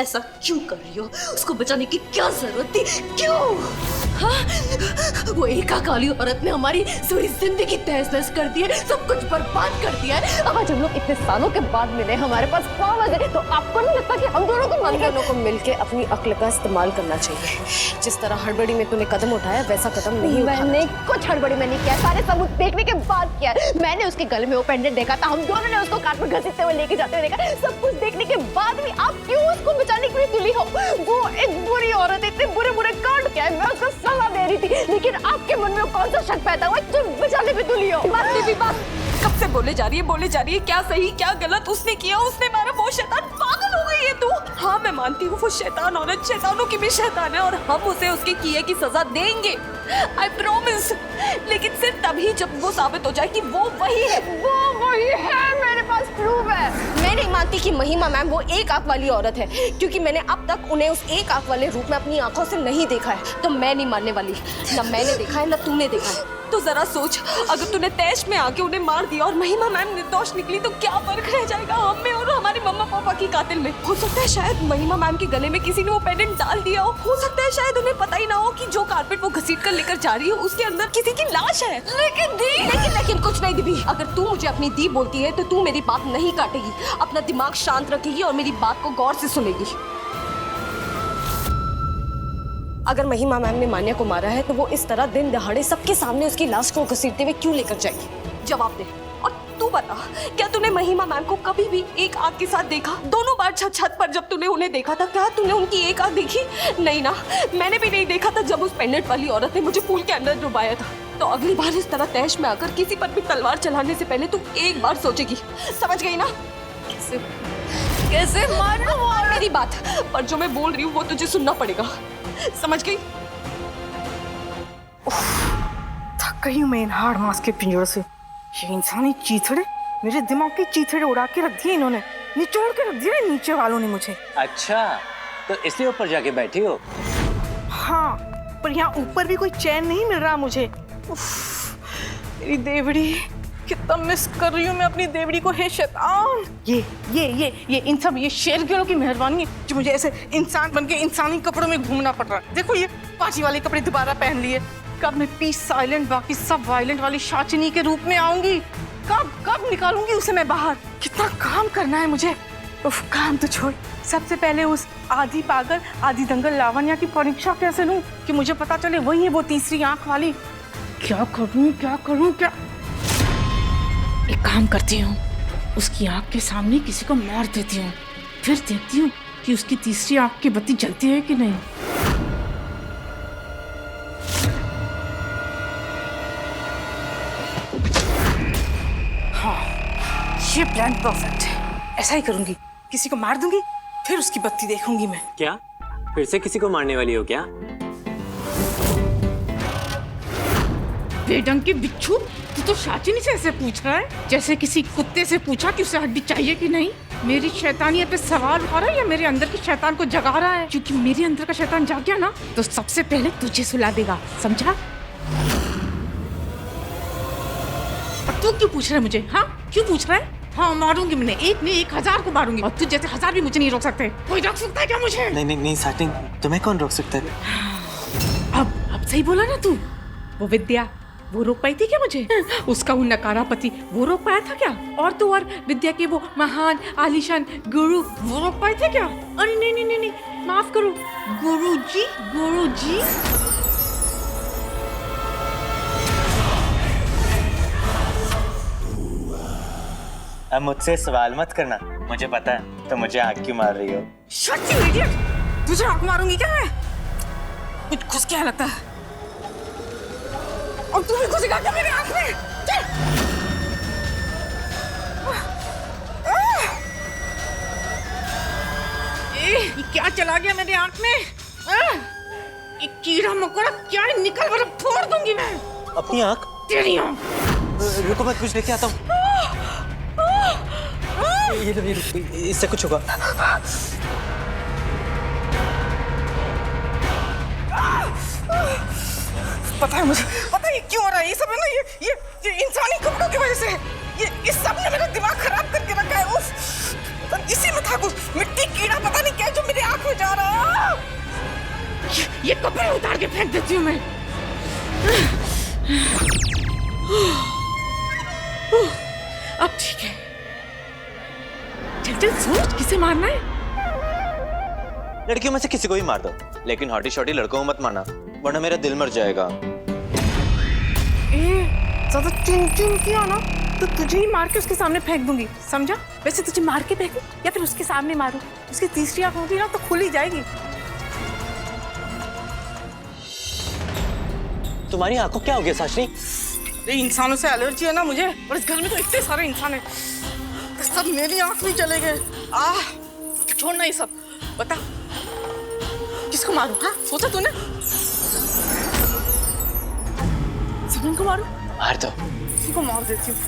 ऐसा क्यों कर रही हो? उसको बचाने की क्या जरूरत थी? क्यों? हाँ? वो एकाकाली औरत ने हमारी पूरी जिंदगी तहस-नहस कर दी है, सब कुछ बर्बाद कर दिया है। अब आज हम लोग इतने सालों के बाद मिले, हमारे पास पावर है, तो आपको नहीं लगता कि हम दोनों को मिलके अपनी अक्ल का इस्तेमाल करना चाहिए? जिस तरह हड़बड़ी में तूने कदम उठाया वैसा कदम नहीं उठाना। मैंने कुछ हड़बड़ी में नहीं किया, सारे सबूत देखने के बाद किया। मैंने उसके गले में वो पेंडेंट देखा था, हम दोनों ने उसको कार पर घसीटते हुए लेके जाते हुए देखा। सब कुछ देखने के बाद भी आप क्यों उसको बचाने के लिए तुली हो? वो एक बुरी औरत, इतने बुरे कांड किया है, मैं उसको सलाह दे रही थी, लेकिन आपके मन में कौन सा शक पैदा हुआ? तुम बचाने पे तुली हो। बात कब से बोले जा रही है, क्या सही क्या गलत उसने किया, उसने मारा, वो शैतान। पागल हो गई है तू? हाँ मैं मानती हूँ वो शैतान औरत, शैतानों की भी शैतान है और हम उसे उसके किए की सजा देंगे, आई प्रॉमिस। लेकिन सिर्फ तभी जब वो साबित हो जाए कि वो वही है। मेरे पास प्रूफ है। मैं नहीं मानती कि महिमा मैम वो एक आंख वाली औरत है, क्योंकि मैंने अब तक उन्हें उस एक आंख वाले रूप में अपनी आंखों से नहीं देखा है। तो मैं नहीं मानने वाली, ना मैंने देखा है ना तूने देखा है। तो जरा सोच, अगर तूने तैश में आके उन्हें मार दिया और महिमा मैम निर्दोष निकली तो क्या फर्क रह जाएगा हम में और हमारे मम्मा पापा की कातिल में? हो सकता है शायद महिमा मैम के गले में किसी ने वो पेंडेंट डाल दिया हो सकता है शायद उन्हें पता ही ना हो कि जो कारपेट वो घसीट कर लेकर जा रही है उसके अंदर किसी की लाश है। लेकिन कुछ नहीं दीदी, अगर तू मुझे अपनी दी बोलती है तो तू मेरी बात नहीं काटेगी, अपना दिमाग शांत रखेगी और मेरी बात को गौर से सुनेगी। अगर महिमा मैम ने मान्या को मारा है तो वो इस तरह दिन दहाड़े सबके सामने उसकी लाश को घसीटते हुए क्यों लेकर जाएगी? जवाब दे। और तू बता, क्या तूने महिमा मैम को कभी भी एक आंख के साथ देखा? दोनों बार छत पर जब तूने उन्हें देखा था, क्या तूने उनकी एक आंख देखी? नहीं ना, मैंने भी नहीं देखा था जब उस पेंडेंट वाली औरत ने मुझे पूल के अंदर डुबाया था। तो अगली बार इस तरह तैश में आकर किसी पर भी तलवार चलाने से पहले तू एक बार सोचेगी, समझ गई ना? कैसे मार मेरी बात, पर जो मैं बोल रही हूँ वो तुझे सुनना पड़ेगा, समझ गई? थक गई हूँ मैं इन हाड़ मांस के पिंजरों से। ये इंसानी चीथड़े, मेरे दिमाग की चीथड़े उड़ा के रख दिए इन्होंने, निचोड़ के रख दिया नीचे वालों ने मुझे। अच्छा, तो इसलिए ऊपर जाके बैठी हो? हाँ, पर यहाँ ऊपर भी कोई चैन नहीं मिल रहा मुझे। मेरी देवड़ी, कितना मिस कर रही हूँ मैं अपनी देवड़ी को। हे शैतान, ये इन सब ये शेरगिरों की मेहरबानी है जो मुझे ऐसे इंसान बनके इंसानी कपड़ों में घूमना पड़ रहा है। देखो ये पाची वाले कपड़े दोबारा पहन लिए। कब मैं पीस साइलेंट बाकी सब वायलेंट वाली शाचिनी के रूप में आऊंगी? कब निकालूंगी उसे मैं बाहर? कितना काम करना है मुझे। उफ, काम तो छोड़, सबसे पहले उस आधी पागल आधी दंगल लावण्या की परीक्षा कैसे लूं कि मुझे पता चले वही है वो तीसरी आंख वाली। क्या करूं? एक काम करती हूँ, उसकी आंख के सामने किसी को मार देती हूँ, फिर देखती हूँ कि उसकी तीसरी आंख की बत्ती जलती है कि नहीं। हाँ, ये प्लान परफेक्ट है। ऐसा ही करूंगी, किसी को मार दूंगी, फिर उसकी बत्ती देखूंगी मैं। क्या फिर से किसी को मारने वाली हो क्या? बेढंग के बिच्छू, तू तो शाचिनी से ऐसे पूछ रहा है जैसे किसी कुत्ते से पूछा कि उसे हड्डी चाहिए कि नहीं। मेरी शैतानियत पे सवाल उठा रहा है या मेरे अंदर की शैतान को जगा रहा है? क्योंकि मेरे अंदर का शैतान जाग गया ना तो सबसे पहले तुझे सुला देगा, समझा? और तू क्यों पूछ रहा है मुझे? हाँ, क्यों पूछ रहा है? हाँ, मारूंगी मैंने, एक नहीं 1000 को मारूंगी, और तू जैसे 1000 भी मुझे नहीं रोक सकते। कोई रोक सकता है क्या मुझे? नहीं साटिन, तुम्हें कौन रोक सकता है? अब सही बोला ना तू। वो विद्या, वो रोक पाई थी क्या मुझे? उसका वो नकारा पति, वो रोक पाया था क्या? और तो और विद्या के वो महान आलीशान गुरु, वो रोक पाए थे क्या? अरे नहीं, माफ करो गुरुजी। अब मुझसे सवाल मत करना, मुझे पता है तो मुझे आँख क्यों मार रही हो। शट यू इडियट, तुझे आँख मारूंगी क्या मैं? कुछ घुस क्या लगता है? और तू भी घुसेगा क्या मेरे आँख में? ये क्या चला गया मेरे आँख में? ये कीड़ा मकोड़ा क्या निकल कर फोड़ दूंगी मैं अपनी आँख। तेरी आँख। रुको मैं कुछ लेके आता हूँ। ये लो, इससे कुछ होगा। पता है मुझे, पता है ये क्यों हो रहा है? ये सब है ना ये इंसानी कपड़ों की वजह से। ये इस सब ने मेरा दिमाग खराब करके रखा है। उफ, इसी में था कुछ मिट्टी कीड़ा पता नहीं क्या जो मेरे आँख ये कपड़े उतार के फेंक देती हूँ मैं। अब ठीक है। चल चल सोच किसे मारना है। लड़कियों में से किसी को भी मार दो, लेकिन हॉटी शॉटी लड़कों को मत मारना, वरना मेरा दिल मर जाएगा। ज्यादा चिन किया ना तो तुझे ही मार के उसके सामने फेंक दूंगी, समझा? वैसे तुझे मार के फेंकूं या फिर उसके सामने मारूं? उसकी तीसरी आंख होगी ना तो खुल ही जाएगी। तुम्हारी आंखों क्या हो गया साशनी? ये इंसानों से एलर्जी है ना मुझे, और इस घर में तो इतने सारे इंसान हैं, तो सब मेरी आंख में चले गए। छोड़ना ये सब, बता किसको मारूं? हाँ सोचा तूने? सबन को मारूं? मार दो। किसी को मार देती हूँ,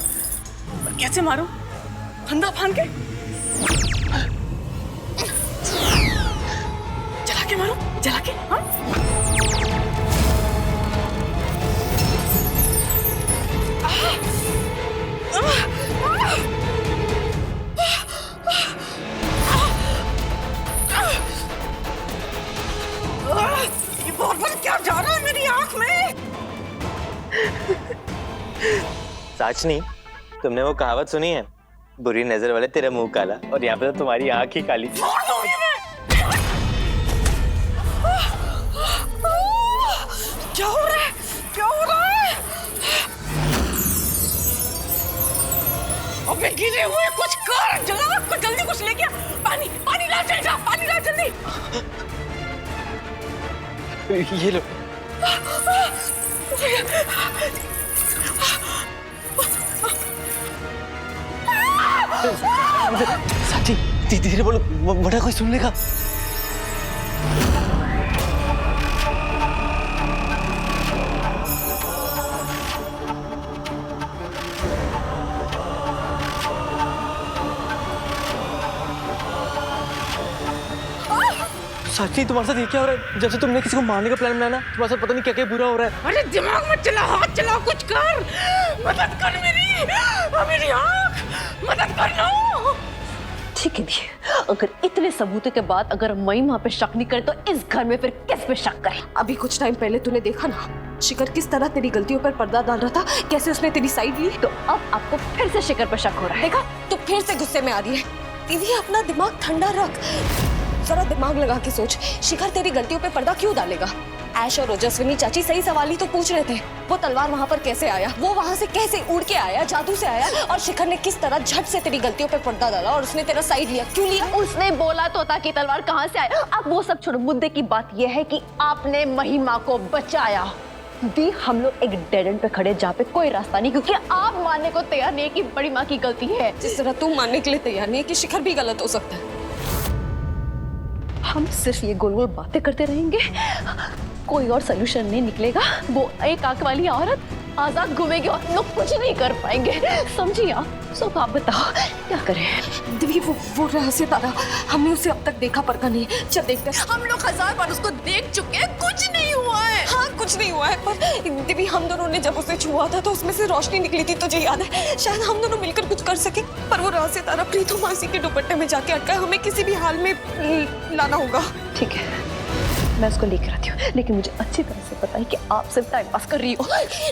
पर कैसे मारूं? फंदा फान के? जला के मारूं? जला के? हाँ? ये बार-बार क्या जा रहा है मेरी आंख में? साशनी, तुमने वो कहावत सुनी है, बुरी नजर वाले तेरा मुंह काला, और यहाँ पे तो तुम्हारी आंख ही काली। क्या हो रहा है? क्या हो रहा है? अबे गिरे हुए कुछ कर, जला कुछ, जल्दी कुछ लेके आ। पानी पानी ला, चल जा, पानी ला जल्दी। ये लो। साथी धीरे धीरे बोलो, बड़ा कोई सुन लेगा। साक्षी, तुम्हारे साथ ये क्या हो रहा है? जैसे तुमने किसी को मारने का प्लान बनाया ना, तुम्हारे साथ पता नहीं क्या क्या बुरा हो रहा है। अरे दिमाग मत चला, हाथ चला, कुछ कर, मदद कर मेरी आँख, मदद कर ना। ठीक है दी, अगर इतने सबूतों के बाद अगर महिमा पे शक नहीं करे तो इस घर में फिर किस पे शक करे? अभी कुछ टाइम पहले तूने देखा ना शिखर किस तरह तेरी गलतियों पर पर्दा डाल रहा था, कैसे उसने तेरी साइड ली। तो अब आपको फिर से शिखर पर शक हो रहा है। देखा, तू फिर से गुस्से में आ रही है। दीदी अपना दिमाग ठंडा रख, जरा दिमाग लगा के सोच, शिखर तेरी गलतियों पे पर्दा क्यों डालेगा? ऐश और ओजस्विनी चाची सही सवाल ही तो पूछ रहे थे, वो तलवार वहाँ पर कैसे आया, वो वहाँ से कैसे उड़ के आया, जादू से आया, और शिखर ने किस तरह झट से तेरी गलतियों पे पर्दा डाला और उसने तेरा साइड लिया, क्यों लिया? उसने बोला तो था कि तलवार कहाँ से आया। अब वो सब छोड़ो, मुद्दे की बात यह है कि आपने महिमा को बचाया। दी, हम लोग एक डेड एंड पे खड़े जहाँ पे कोई रास्ता नहीं, क्योंकि आप मानने को तैयार नहीं है कि बड़ी माँ की गलती है। जिस तरह तू मानने के लिए तैयार नहीं है कि शिखर भी गलत हो सकता है। हम सिर्फ ये गोल गोल बातें करते रहेंगे, कोई और सोल्यूशन नहीं निकलेगा। वो एक आंख वाली औरत आजाद घूमेगी और लोग कुछ नहीं कर पाएंगे, समझिए आप? सब आप बताओ क्या करें? दिव्य, वो रहस्य तारा, हमने उसे अब तक देखा परखा नहीं। चल देखते हैं। हम लोग 1000 बार उसको देख चुके हैं, कुछ नहीं हुआ है। हाँ, कुछ नहीं हुआ है, पर दिव्य हम दोनों ने जब उसे छुआ था तो उसमें से रोशनी निकली थी, तुझे याद है? शायद हम दोनों मिलकर कुछ कर सके, पर वो रहस्य तारा प्रीतम मासी के दुपट्टे में जाके अटका है। हमें किसी भी हाल में लाना होगा। ठीक है, मैं उसको लेकर आती हूँ, लेकिन मुझे अच्छी तरह से पता है कि आप सिर्फ टाइम पास कर रही हो।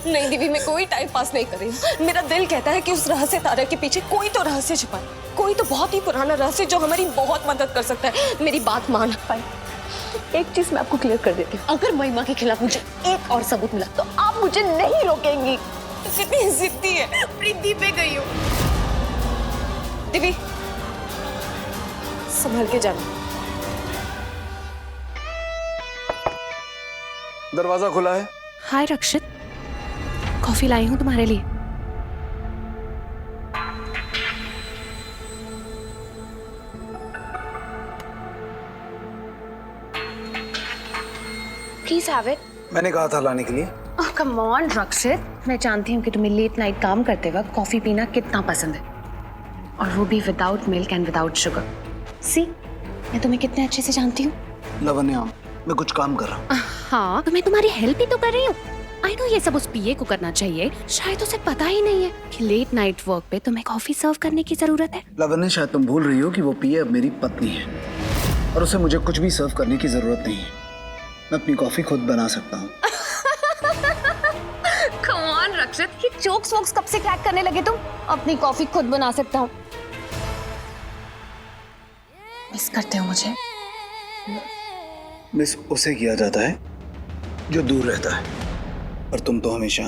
नहीं दिव्य, मैं कोई टाइम पास नहीं कर रही हूँ। मेरा दिल कहता है कि उस रहस्य तारा के पीछे कोई तो रहस्य छुपा है, कोई तो बहुत ही पुराना रहस्य जो हमारी बहुत मदद कर सकता है। मेरी बात मान। एक चीज मैं आपको क्लियर कर देती हूँ, अगर महिमा के खिलाफ मुझे एक और सबूत मिला तो आप मुझे नहीं रोकेंगी। कितनी जिद्दी है, प्रीति पे गई हो। दिव्य संभल के जाना। दरवाजा खुला है। हाय रक्षित, कॉफी लाई हूँ तुम्हारे लिए। Please have it. मैंने कहा था लाने के लिए। कम ऑन रक्षित, मैं जानती हूँ कि तुम्हें लेट नाइट काम करते वक्त कॉफी पीना कितना पसंद है, और वो भी without milk and without sugar. See, मैं तुम्हें कितने अच्छे से जानती हूँ। लवन्या, मैं कुछ काम कर रहा हूँ। हाँ, तो मैं तुम्हारी हेल्प ही तो कर रही हूँ। आई नो ये सब उस पीए को करना चाहिए, शायद उसे पता ही नहीं है कि लेट नाइट वर्क पे तुम्हें कॉफी सर्व करने की जरूरत है। लवन्या, शायद तुम भूल रही हो कि वो पीए अब मेरी पत्नी है और उसे मुझे कुछ भी सर्व करने की जरूरत नहीं है। मैं अपनी कॉफी खुद बना सकता हूँ। Come on, रक्षित, ये जोक्स वोक्स कब से क्रैक करने लगे तुम? अपनी कॉफी खुद बना सकता हूँ। मिस करते हो मुझे? मिस उसे किया जाता है जो दूर रहता है, और तुम तो हमेशा।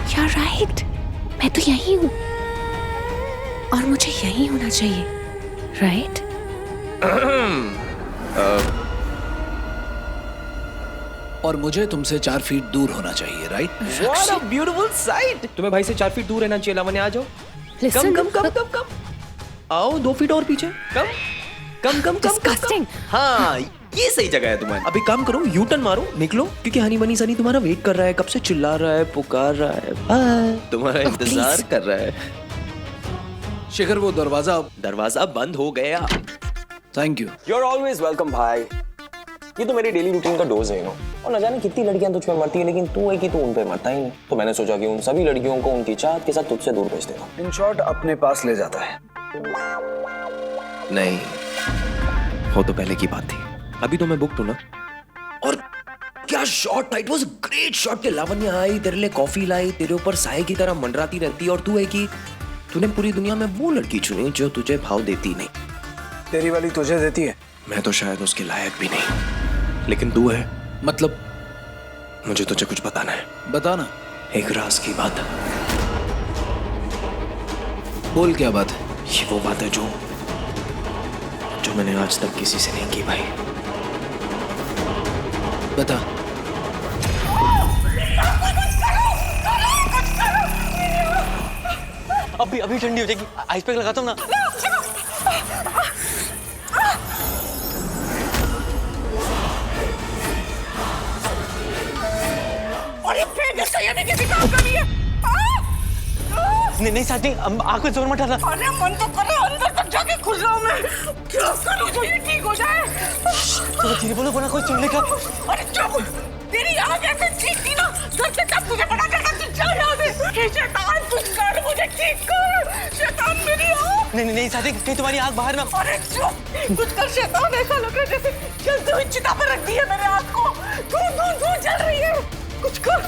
You're right. मैं तो यही हूँ और मुझे यही होना चाहिए, राइट? और मुझे तुमसे 4 फीट दूर होना चाहिए, right? What a beautiful sight! तुम्हें भाई से 4 फीट दूर रहना चाहिए। लावण्य आ जाओ। कम। आओ 2 फीट और पीछे। कम। Disgusting. हाँ, ये सही जगह है तुम्हारी। अभी काम करो, यू टर्न मारो, निकलो, क्योंकि हनी बनी सनी तुम्हारा वेट कर रहा है, कब से चिल्ला रहा है, पुकार रहा है, तुम्हारा इंतजार कर रहा है। शिखर, वो दरवाजा बंद हो गया। Thank you. You're always welcome भाई। ये तो मेरी डेली रूटीन का डोज है, और न जाने कितनी लड़कियां तुझ पे मरती है, लेकिन तू है कि तू उन पे मरता ही नहीं। तो मैंने सोचा कि उन सभी लड़कियों को उनकी चाहत के साथ तुझसे दूर भेज देगा। इन शॉर्ट अपने पास ले जाता है। नहीं, वो तो पहले की बात थी। अभी तो मैं बुक हूं ना। और क्या शॉट था, इट वाज ग्रेट शॉट। के लावण्य आई, तेरे लिए कॉफी लाई, तेरे ऊपर साए की तरह मंडराती रहती, और तू है कि तूने पूरी दुनिया में वो लड़की चुनी जो तुझे भाव देती नहीं। तेरी वाली तुझे देती है? मैं तो शायद उसके लायक भी नहीं, लेकिन तू है। मतलब? मुझे तुझे कुछ बताना है। बताना। एक राज की बात। बोल, क्या बात है? ये वो बात है जो मैंने आज तक किसी से नहीं की भाई। बता। अभी ठंडी हो जाएगी, आइस पैक लगाता हूँ ना। नहीं साथी, आँख में जोर मत डालना। अरे मन तो कर रहा है अंदर तक जाके खुल रहा हूँ मैं। क्या करूँ जो ये ठीक हो जाए? तो धीरे बोलो, वरना कोई सुन लेगा। अरे चुप! तेरी आवाज ऐसे चीखती ना, घर से तब मुझे पता चलता कि क्या याद है। हे शैतान, कुछ कर, मुझे ठीक कर। शैतान मेरी आँख। नहीं साथी, कहीं तुम्हारी आँख बाहर ना। अरे चुप! कुछ कर शैतान, ऐसा लग रहा है जैसे जलती हुई चिता पर रख दी है मेरे आँख को। धूल जल रही है। कुछ कर।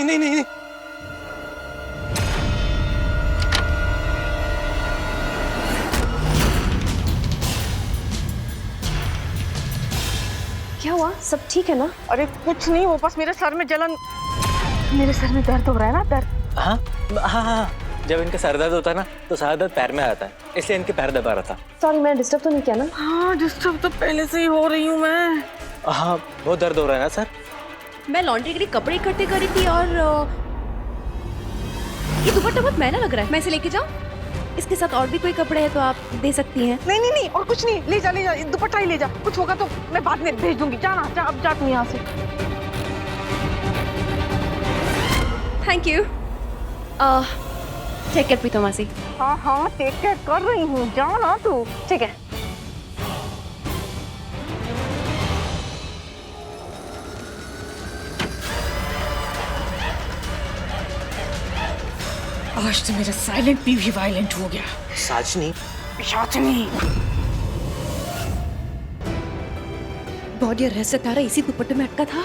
नहीं। क्या हुआ? सब ठीक है ना? अरे कुछ नहीं, वो बस मेरे सर में जलन, मेरे सर में दर्द हो रहा है ना, दर्द। हाँ। जब इनका सर दर्द होता है ना, तो सारा दर्द पैर में आता है, इसलिए इनके पैर दबा रहा था। सॉरी, मैं डिस्टर्ब तो नहीं किया ना? हाँ, डिस्टर्ब तो पहले से ही हो रही हूँ मैं। हाँ, बहुत दर्द हो रहा है ना सर? मैं लॉन्ड्री के लिए कपड़े इकट्ठे करी थी, और ये दुपट्टा बहुत महंगा लग रहा है, मैं इसे लेके जाऊँ? इसके साथ और भी कोई कपड़े हैं तो आप दे सकती हैं। नहीं, और कुछ नहीं, ले जा, दुपट्टा ही ले जा। कुछ होगा तो मैं बाद में भेज दूंगी। जा, अब जा तू यहाँ से। Thank you. टेक केयर प्रीतम मासी। हाँ, टेक केयर कर रही हूँ, जा ना तू। ठीक है। आज तो मेरा साइलेंट भी वायलेंट हो गया। साजनी, पिशाचनी। गॉड, ये रहस्य तारा इसी दुपट्टे में अटका था।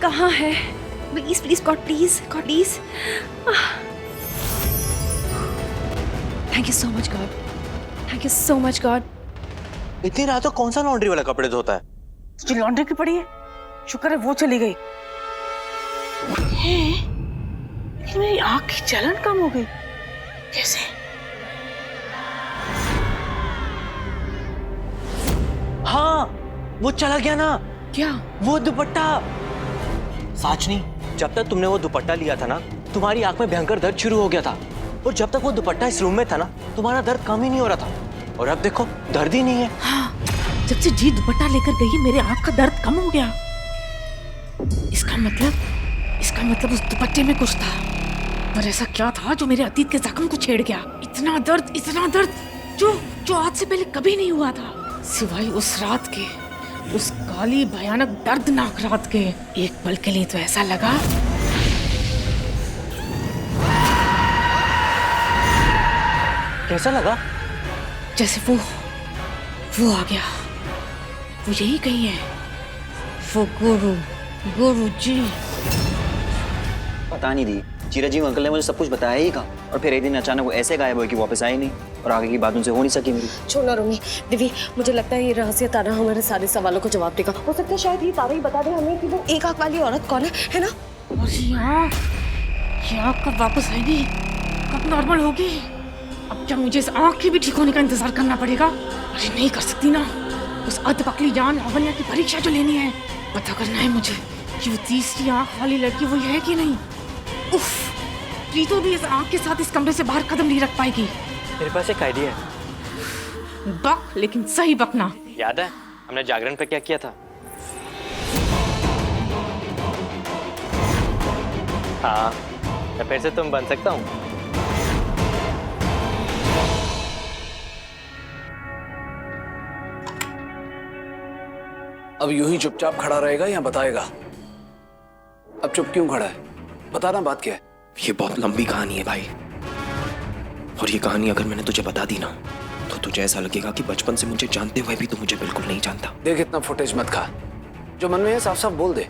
कहाँ है? Please God, please. Thank you so much God. इतनी रात को कौन सा लॉन्ड्री वाला कपड़े धोता है? जो लॉन्ड्री की पड़ी है, शुक्र है वो चली गई। लेकिन मेरी आँख की जलन कम हो गई, कैसे? हाँ, वो चला गया ना। क्या? वो दुपट्टा। साजनी, जब तक तुमने वो दुपट्टा लिया था ना, तुम्हारी आंख में भयंकर दर्द शुरू हो गया था, और जब तक वो दुपट्टा इस रूम में था ना, तुम्हारा दर्द कम ही नहीं हो रहा था, और अब देखो दर्द ही नहीं है। हाँ, जब से जी दुपट्टा लेकर गई है, मेरे आँख का दर्द कम हो गया। इसका मतलब उस दुपट्टे में कुछ था। पर ऐसा क्या था जो मेरे अतीत के जख्म को छेड़ गया? इतना दर्द जो आज से पहले कभी नहीं हुआ था, सिवाय उस रात के, उस काली भयानक दर्दनाक रात के। एक पल के लिए तो ऐसा लगा कैसा लगा? जैसे वो आ गया, वो यही कहीं है, वो गुरु जी। पता नहीं दी, चिरंजीव अंकल ने मुझे सब कुछ बताया ही कहा, और फिर एक दिन अचानक वो ऐसे गायब हुए कि वापस आए नहीं, और आगे की बात उनसे हो नहीं सकी मेरी। छोड़ना रोमी, दिव्य, मुझे लगता है ये रहस्य तारा हमारे सारे सवालों को जवाब देगा। हो सकता है शायद ये तारा ही बता दे हमें कि वो एक आंख वाली औरत कौन है ना? और ये आँख कब वापस आएगी, कब नॉर्मल होगी? अब क्या मुझे इस आँख के भी ठीक होने का इंतजार करना पड़ेगा? अरे नहीं कर सकती ना, उस अधपकली जान लावण्या की परीक्षा जो लेनी है, पता करना है मुझे कि वो तीसरी आँख वाली लड़की वही है कि नहीं। उफ, प्रीतो भी इस आँख के साथ इस कमरे से बाहर कदम नहीं रख पाएगी। मेरे पास एक आइडिया है। बक, लेकिन सही बकना। याद है हमने जागरण पे क्या किया था? हाँ, मैं फिर से तुम बन सकता हूँ। अब यूं ही चुपचाप खड़ा रहेगा या बताएगा? अब चुप क्यों खड़ा है? बताना बात क्या है? ये बहुत लंबी कहानी है भाई, और ये कहानी अगर मैंने तुझे बता दी ना तो तुझे ऐसा लगेगा कि बचपन से मुझे जानते हुए भी तू मुझे बिल्कुल नहीं जानता। देख, इतना फुटेज मत खा, जो मन में है साफ साफ बोल दे।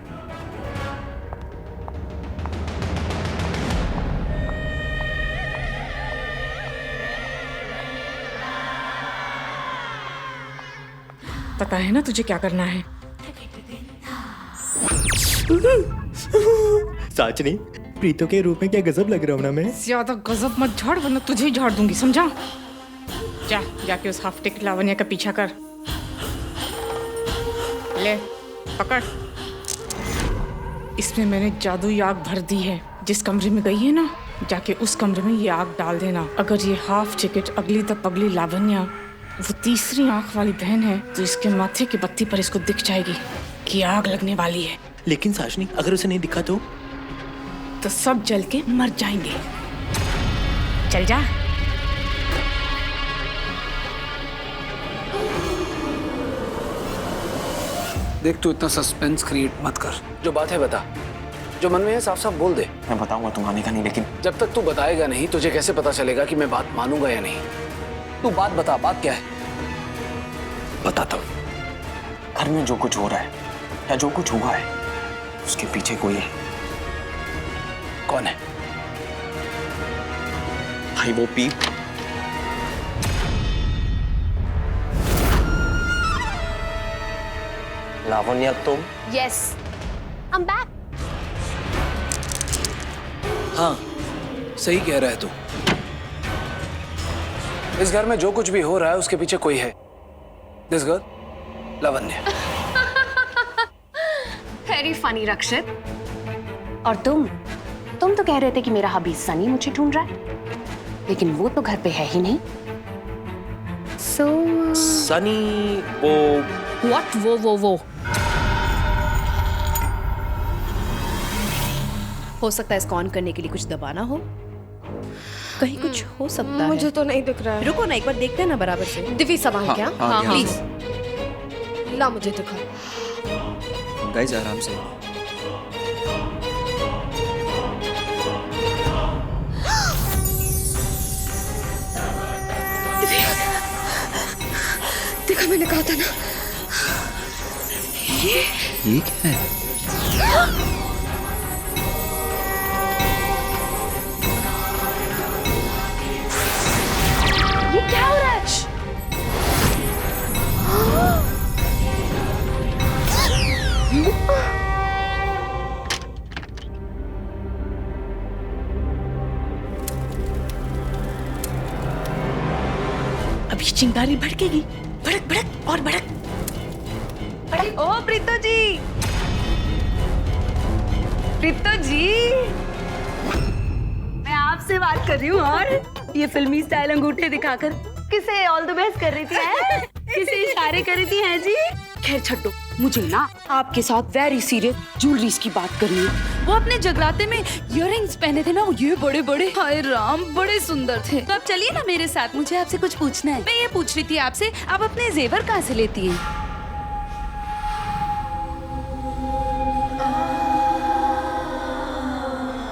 पता है ना तुझे क्या करना है? साचनी, प्रीतो के रूप में क्या गजब लग रहा हूँ ना मैं? ज्यादा गजब मत झाड़, वरना तुझे ही झाड़ दूंगी, समझा? जाके उस हाफ टिकट लावण्या का पीछा कर। ले, पकड़। इसमें मैंने जादुई आग भर दी है। जिस कमरे में गई है ना, जाके उस कमरे में ये आग डाल देना। अगर ये हाफ टिकट अगली तक पगली लावण्या वो तीसरी आंख वाली बहन है, तो इसके माथे की बत्ती पर इसको दिख जाएगी कि आग लगने वाली है। लेकिन साशनी, अगर उसे नहीं दिखा तो सब जल के मर जाएंगे। चल जा। देख, तू इतना सस्पेंस क्रिएट मत कर, जो बात है बता, जो मन में है साफ साफ बोल दे। मैं बताऊंगा, तुम आने का नहीं, लेकिन जब तक तू बताएगा नहीं तुझे कैसे पता चलेगा कि मैं बात मानूंगा या नहीं? तू बात बता, बात क्या है? बताता हूँ। घर में जो कुछ हो रहा है या जो कुछ हुआ है, उसके पीछे कोई है। कौन है? भाई वो पीप। लावण्या तुम? Yes, I am back. हाँ, सही कह रहा है तू। इस घर में जो कुछ भी हो रहा है उसके पीछे कोई है। This girl, Lavanya. Very funny Rakshit. और तुम तो कह रहे थे कि मेरा हबी सनी मुझे ढूंढ रहा है, लेकिन वो तो घर पे है ही नहीं। सनी वो व्हाट? वो हो सकता है इसको ऑन करने के लिए कुछ दबाना हो, कहीं कुछ हो सकता है। मुझे तो नहीं दिख रहा है। रुको ना, एक बार देखते हैं ना बराबर से। दिव्य, संभाल क्या? हाँ, प्लीज ला, मुझे दिखा। गाइस आराम से। देखा, मैंने कहा था ना। ये क्या है? ये क्या हो रहा है? अब ये चिंगारी भड़केगी, भड़क भड़क और भड़क। ओ प्रीतो जी, मैं आपसे बात कर रही हूँ। और ये फिल्मी स्टाइल अंगूठे दिखाकर किसे ऑल द बेस्ट कर रही थी? किसे इशारे कर रही थी? हैं जी? खैर छड्डो, मुझे ना आपके साथ वेरी सीरियस ज्वेलरीज की बात करनी है। वो अपने जगराते में इयररिंग्स पहने थे ना, वो ये बड़े बड़े, हाय राम, बड़े सुंदर थे। तो आप चलिए ना मेरे साथ, मुझे आपसे कुछ पूछना है। मैं ये पूछ रही थी आपसे, आप अपने जेवर कहाँ से लेती हैं?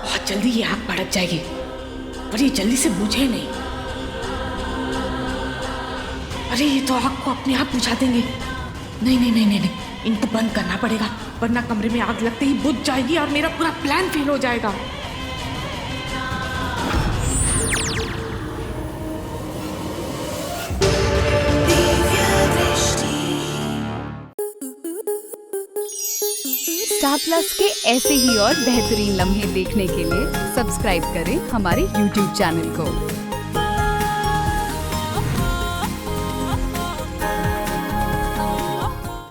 बहुत जल्दी ये आग भड़क जाएगी, पर ये जल्दी से बुझे नहीं। अरे ये तो आग को अपने आप बुझा देंगे। नहीं नहीं नहीं नहीं नहीं, इनको बंद करना पड़ेगा, वरना कमरे में आग लगते ही बुझ जाएगी और मेरा पूरा प्लान फेल हो जाएगा। स्टार प्लस के ऐसे ही और बेहतरीन लम्हे देखने के लिए सब्सक्राइब करें हमारे YouTube चैनल को।